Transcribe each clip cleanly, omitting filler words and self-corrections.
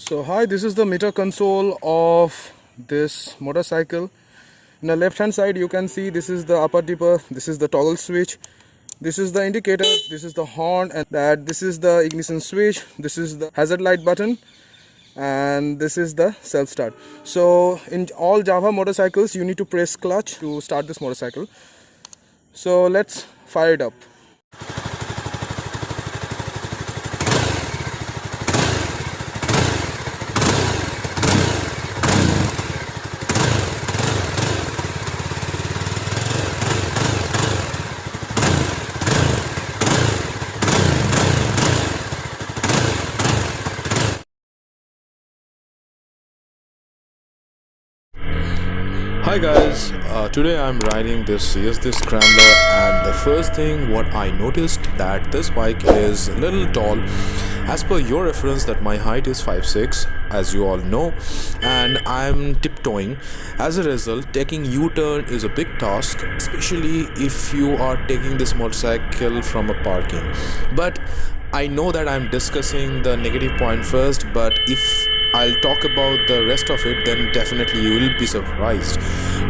So hi, this is the meter console of this motorcycle. In the left hand side you can see this is the upper dipper, this is the toggle switch, this is the indicator, this is the horn, and this is the ignition switch, this is the hazard light button, and this is the self start. So in all Java motorcycles you need to press clutch to start this motorcycle. So let's fire it up. Hi guys, today I'm riding this Yezdi Scrambler, and the first thing what I noticed that this bike is a little tall. As per your reference that my height is 5'6", as you all know, and I'm tiptoeing. As a result, taking U-turn is a big task, especially if you are taking this motorcycle from a parking. But I know that I'm discussing the negative point first, but if I'll talk about the rest of it, then definitely you will be surprised.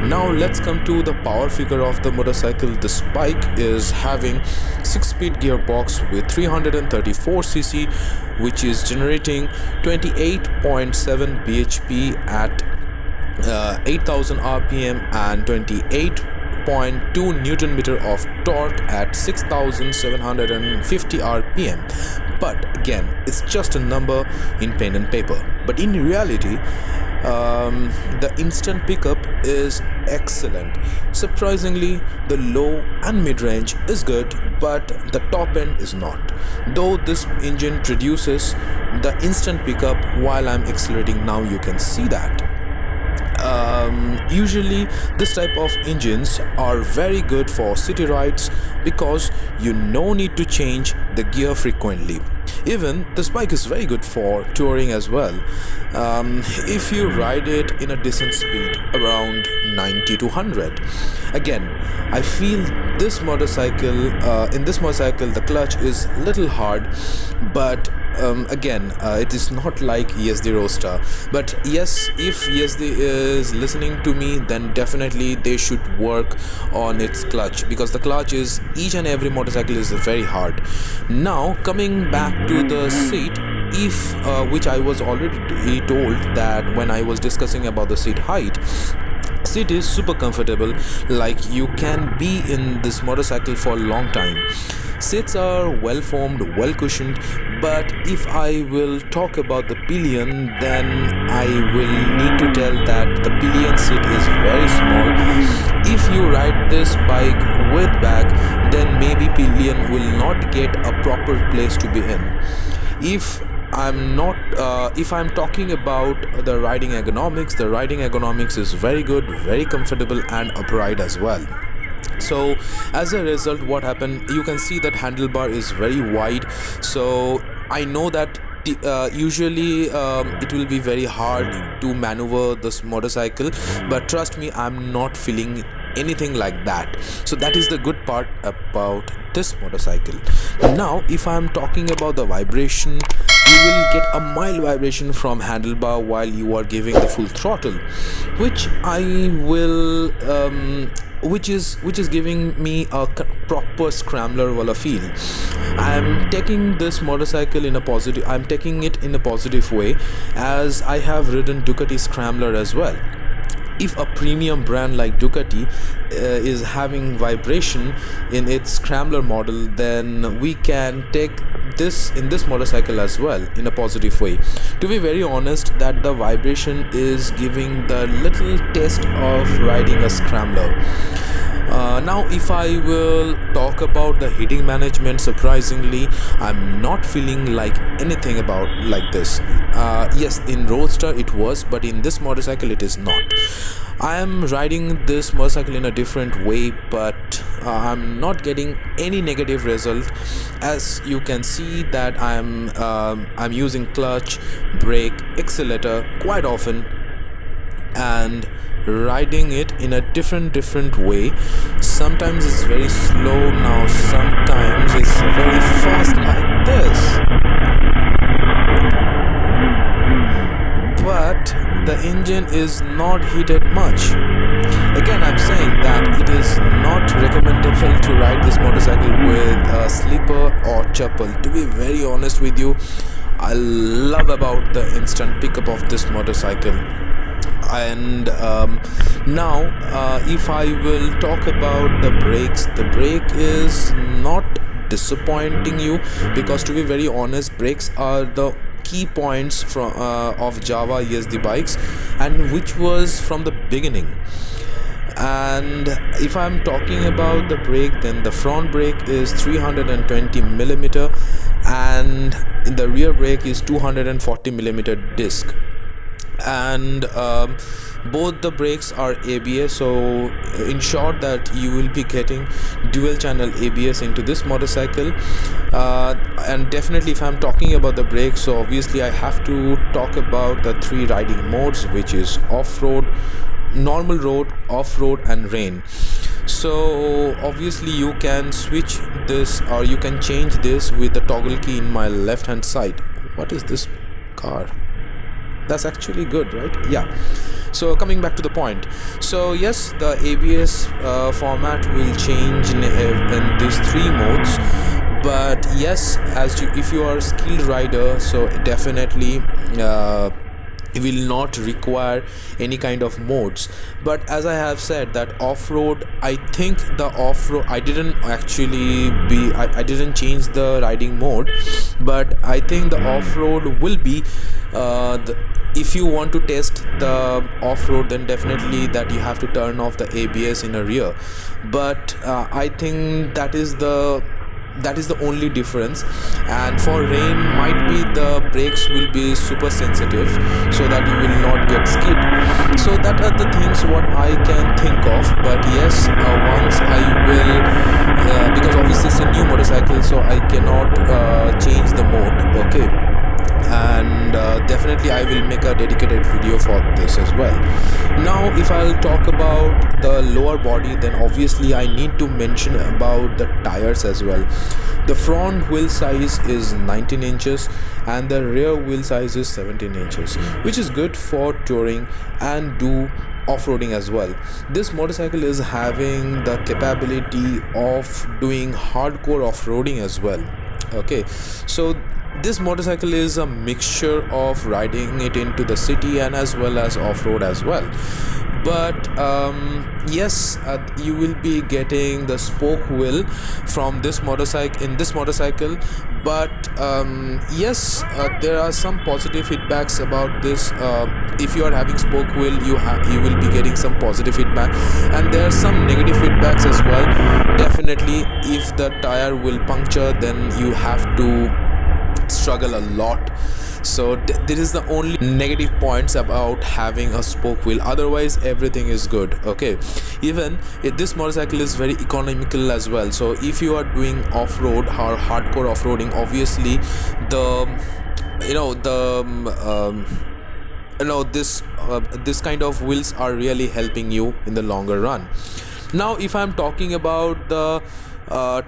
Now let's come to the power figure of the motorcycle. This bike is having 6-speed gearbox with 334cc, which is generating 28.7 bhp at 8000 rpm and 28.2 newton meter of torque at 6750 rpm. But again, it's just a number in pen and paper. But in reality, the instant pickup is excellent. Surprisingly, the low and mid-range is good, but the top end is not. Though this engine produces the instant pickup while I'm accelerating, now you can see that. Usually this type of engines are very good for city rides because you no need to change the gear frequently. Even this bike is very good for touring as well, if you ride it in a decent speed around 90 to 100. Again, I feel this motorcycle, in this motorcycle the clutch is little hard, but again, it is not like Yezdi Roadster. But yes, if Yezdi is listening to me, then definitely they should work on its clutch, because the clutch is, each and every motorcycle is very hard. Now coming back to the seat, if which I was already told that when I was discussing about the seat height, seat is super comfortable, like you can be in this motorcycle for a long time. Seats are well formed, well cushioned, but if I will talk about the pillion, then I will need to tell that the pillion seat is very small. If you ride this bike with bag, then maybe pillion will not get a proper place to be in. If I'm talking about the riding ergonomics is very good, very comfortable and upright as well. So as a result, what happened, you can see that handlebar is very wide. So I know that usually it will be very hard to maneuver this motorcycle, but trust me, I'm not feeling anything like that. So that is the good part about this motorcycle. Now if I'm talking about the vibration, you will get a mild vibration from handlebar while you are giving the full throttle, which is giving me a proper scrambler wala feel. I'm taking it in a positive way, as I have ridden Ducati Scrambler as well. If a premium brand like Ducati is having vibration in its Scrambler model, then we can take this in this motorcycle as well in a positive way. To be very honest, that the vibration is giving the little taste of riding a Scrambler. Now if I will talk about the heating management, surprisingly I'm not feeling like anything about like this. Yes, in Roadster it was, but in this motorcycle it is not. I am riding this motorcycle in a different way, but I'm not getting any negative result. As you can see that I'm using clutch, brake, accelerator quite often, and riding it in a different way. Sometimes it's very slow, now sometimes it's very fast like this. the engine is not heated much. Again, I'm saying that it is not recommendable to ride this motorcycle with a slipper or chappal. To be very honest with you, I love about the instant pickup of this motorcycle. And now if I will talk about the brakes, the brake is not disappointing you, because to be very honest, brakes are the key points from of Java Yezdi bikes, and which was from the beginning. And if I'm talking about the brake, then the front brake is 320 millimeter and in the rear brake is 240 millimeter disc. And both the brakes are ABS, so in short that you will be getting dual channel ABS into this motorcycle. And definitely if I'm talking about the brakes, so obviously I have to talk about the 3 riding modes, which is off-road, normal road, off-road and rain. So obviously you can switch this, or you can change this with the toggle key in my left hand side. What is this car? That's actually good, right? Yeah. So coming back to the point, so yes, the ABS format will change in these 3 modes. But yes, if you are a skilled rider, so definitely will not require any kind of modes. But as I have said that off-road, I think the off-road, I didn't change the riding mode, but I think the off-road will be if you want to test the off-road, then definitely that you have to turn off the ABS in a rear. But I think that is the only difference. And for rain, might be the brakes will be super sensitive, so that you will not get skid. So that are the things what I can think of. But yes, once I will because obviously it's a new motorcycle, so I cannot change the mode, okay. And definitely I will make a dedicated video for this as well. Now if I'll talk about the lower body, then obviously I need to mention about the tires as well. The front wheel size is 19 inches and the rear wheel size is 17 inches, which is good for touring and do off-roading as well. This motorcycle is having the capability of doing hardcore off-roading as well, okay. So this motorcycle is a mixture of riding it into the city and as well as off-road as well. But yes, you will be getting the spoke wheel from this motorcycle in this motorcycle. But yes, there are some positive feedbacks about this. If you are having spoke wheel, you will be getting some positive feedback, and there are some negative feedbacks as well. Definitely if the tire will puncture, then you have to struggle a lot. So this is the only negative points about having a spoke wheel. Otherwise everything is good, okay. Even if this motorcycle is very economical as well, so if you are doing off-road or hardcore off-roading, obviously this kind of wheels are really helping you in the longer run. Now if I'm talking about the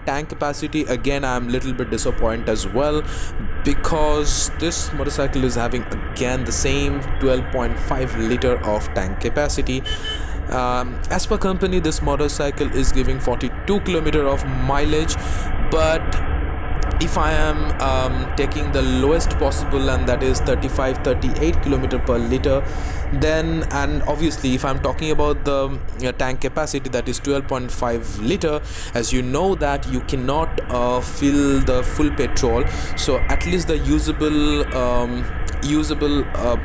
tank capacity, again I'm little bit disappointed as well, because this motorcycle is having again the same 12.5 liter of tank capacity. As per company, this motorcycle is giving 42 kilometer of mileage, but if I am taking the lowest possible, and that is 38 kilometer per liter, then, and obviously if I'm talking about the tank capacity, that is 12.5 liter, as you know that you cannot fill the full petrol, so at least the usable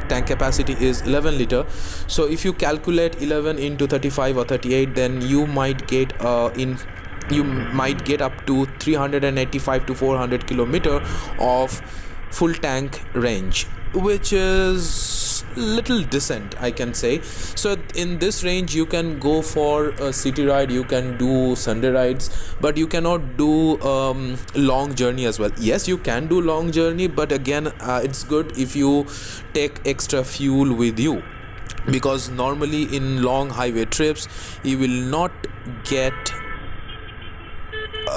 tank capacity is 11 liter. So if you calculate 11 into 35 or 38, then you might get up to 385 to 400 kilometer of full tank range, which is little decent, I can say. So in this range you can go for a city ride, you can do Sunday rides, but you cannot do long journey as well. Yes, you can do long journey, but again it's good if you take extra fuel with you, because normally in long highway trips you will not get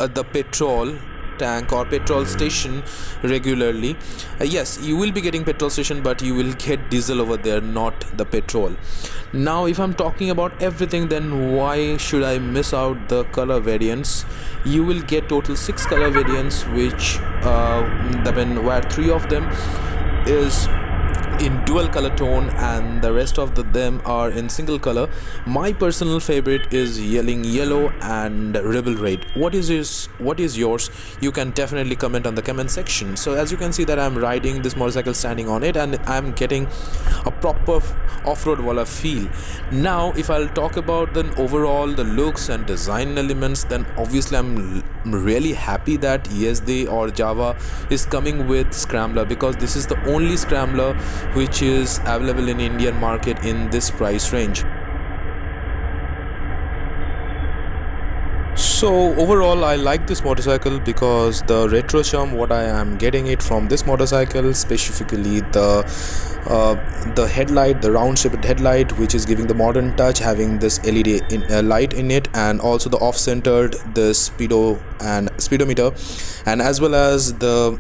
the petrol tank or petrol station regularly. Yes, you will be getting petrol station, but you will get diesel over there, not the petrol. Now if I'm talking about everything, then why should I miss out the color variants? You will get total 6 color variants, which where 3 of them is in dual color tone and the rest of them are in single color. My personal favorite is yellow and rebel red. What is yours? You can definitely comment on the comment section. So as you can see that I'm riding this motorcycle standing on it, and I'm getting a proper off-road wala feel. Now if I'll talk about the overall the looks and design elements, then obviously I'm really happy that Yezdi or Java is coming with Scrambler, because this is the only Scrambler which is available in Indian market in this price range. So overall I like this motorcycle because the retro charm what I am getting it from this motorcycle, specifically the headlight, the round shaped headlight, which is giving the modern touch, having this LED light in it, and also the off-centered, the speedometer, and as well as the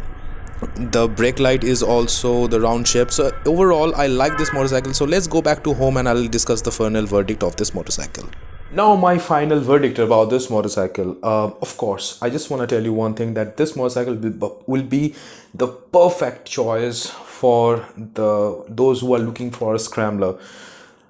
brake light is also the round shape. So overall I like this motorcycle. So let's go back to home and I'll discuss the final verdict of this motorcycle. Now my final verdict about this motorcycle. Of course I just want to tell you one thing, that this motorcycle will be the perfect choice for those who are looking for a scrambler.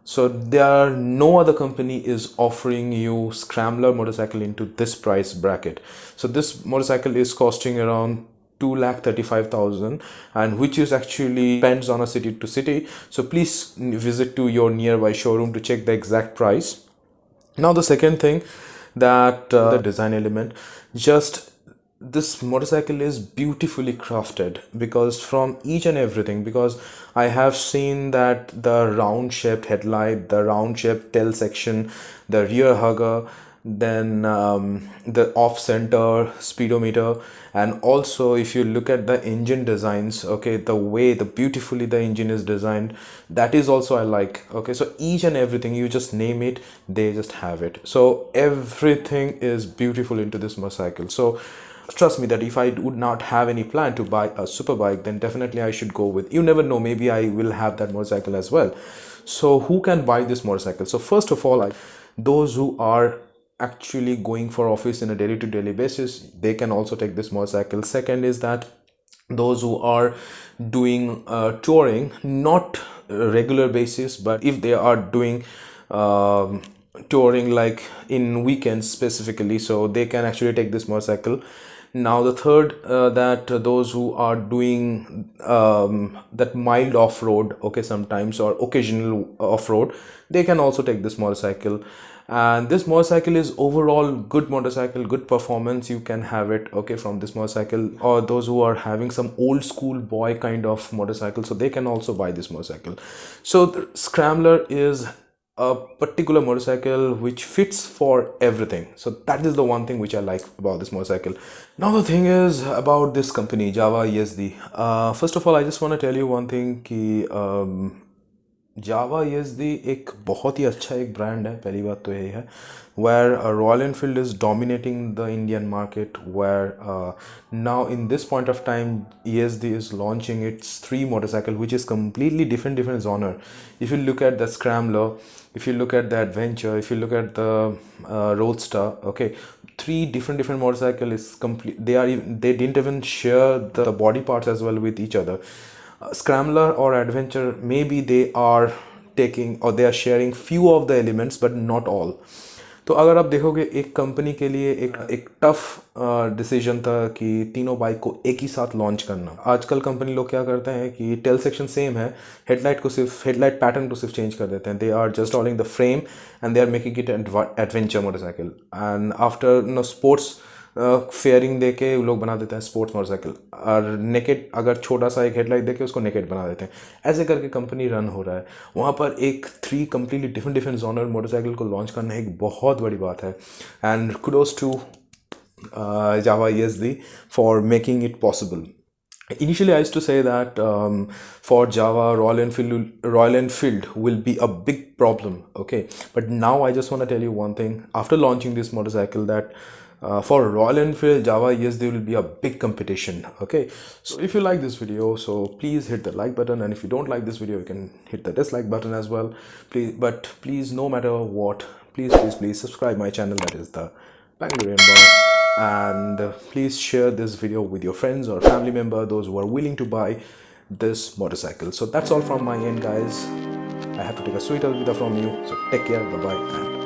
So no other company is offering you scrambler motorcycle into this price bracket. So this motorcycle is costing around 2,35,000, and which is actually depends on a city to city. So please visit to your nearby showroom to check the exact price. Now the second thing, that the design element, just this motorcycle is beautifully crafted, because from each and everything, because I have seen that the round shaped headlight, the round shaped tail section, the rear hugger, then the off-center speedometer, and also if you look at the engine designs, okay, the way beautifully the engine is designed, that is also I like. Okay, so each and everything, you just name it, they just have it. So everything is beautiful into this motorcycle. So trust me that if I would not have any plan to buy a super bike, then definitely I should go with, you never know, maybe I will have that motorcycle as well. So who can buy this motorcycle? So first of all, those who are actually going for office in a daily to daily basis, they can also take this motorcycle. Second is that those who are doing touring, not regular basis, but if they are doing touring like in weekends specifically, so they can actually take this motorcycle. Now the third, that those who are doing that mild off-road, okay, sometimes, or occasional off-road, they can also take this motorcycle. And this motorcycle is overall good motorcycle, good performance, you can have it, okay, from this motorcycle. Or those who are having some old school boy kind of motorcycle, so they can also buy this motorcycle. So the Scrambler is a particular motorcycle which fits for everything. So that is the one thing which I like about this motorcycle. Now the thing is about this company, Java Yezdi. First of all, I just want to tell you one thing कि जावा येज़दी एक बहुत ही अच्छा एक brand है. पहली बात तो यही है, where Royal Enfield is dominating the Indian market, where now in this point of time Yezdi is launching its 3 motorcycle which is completely different genre. If you look at the Scrambler, if you look at the Adventure, if you look at the Roadster, okay, 3 different motorcycle is complete. They didn't even share the body parts as well with each other. Scrambler or Adventure, maybe they are taking or they are sharing few of the elements but not all. तो अगर आप देखोगे एक company के लिए एक tough decision था कि तीनों बाइक को एक ही साथ लॉन्च करना. आजकल कंपनी लोग क्या करते हैं कि टेल सेक्शन सेम है, हेडलाइट पैटर्न को सिर्फ चेंज कर देते हैं. They are just altering the frame and they are making it adventure motorcycle. And after sports fairing दे के लोग बना देते हैं स्पोर्ट्स मोटरसाइकिल, और नेकेड अगर छोटा सा एक हेडलाइट दे के उसको नेकेड बना देते हैं. ऐसे करके कंपनी रन हो रहा है. वहाँ पर एक 3 कम्प्लीटली डिफरेंट जॉनर मोटरसाइकिल को लॉन्च करना एक बहुत बड़ी बात है. And kudos to Java Yezdi for making it possible. Initially I used to say that for Java, Royal Enfield will be a big problem, okay, but now I just want to tell you one thing. After launching this motorcycle, that For Royal Enfield, Java, yes, there will be a big competition. Okay, so if you like this video, so please hit the like button, and if you don't like this video, you can hit the dislike button as well. Please, no matter what, please subscribe my channel, that is the Bangarian Bar, and please share this video with your friends or family member, those who are willing to buy this motorcycle. So that's all from my end, guys. I have to take a sweet alvida from you, so take care, bye bye, and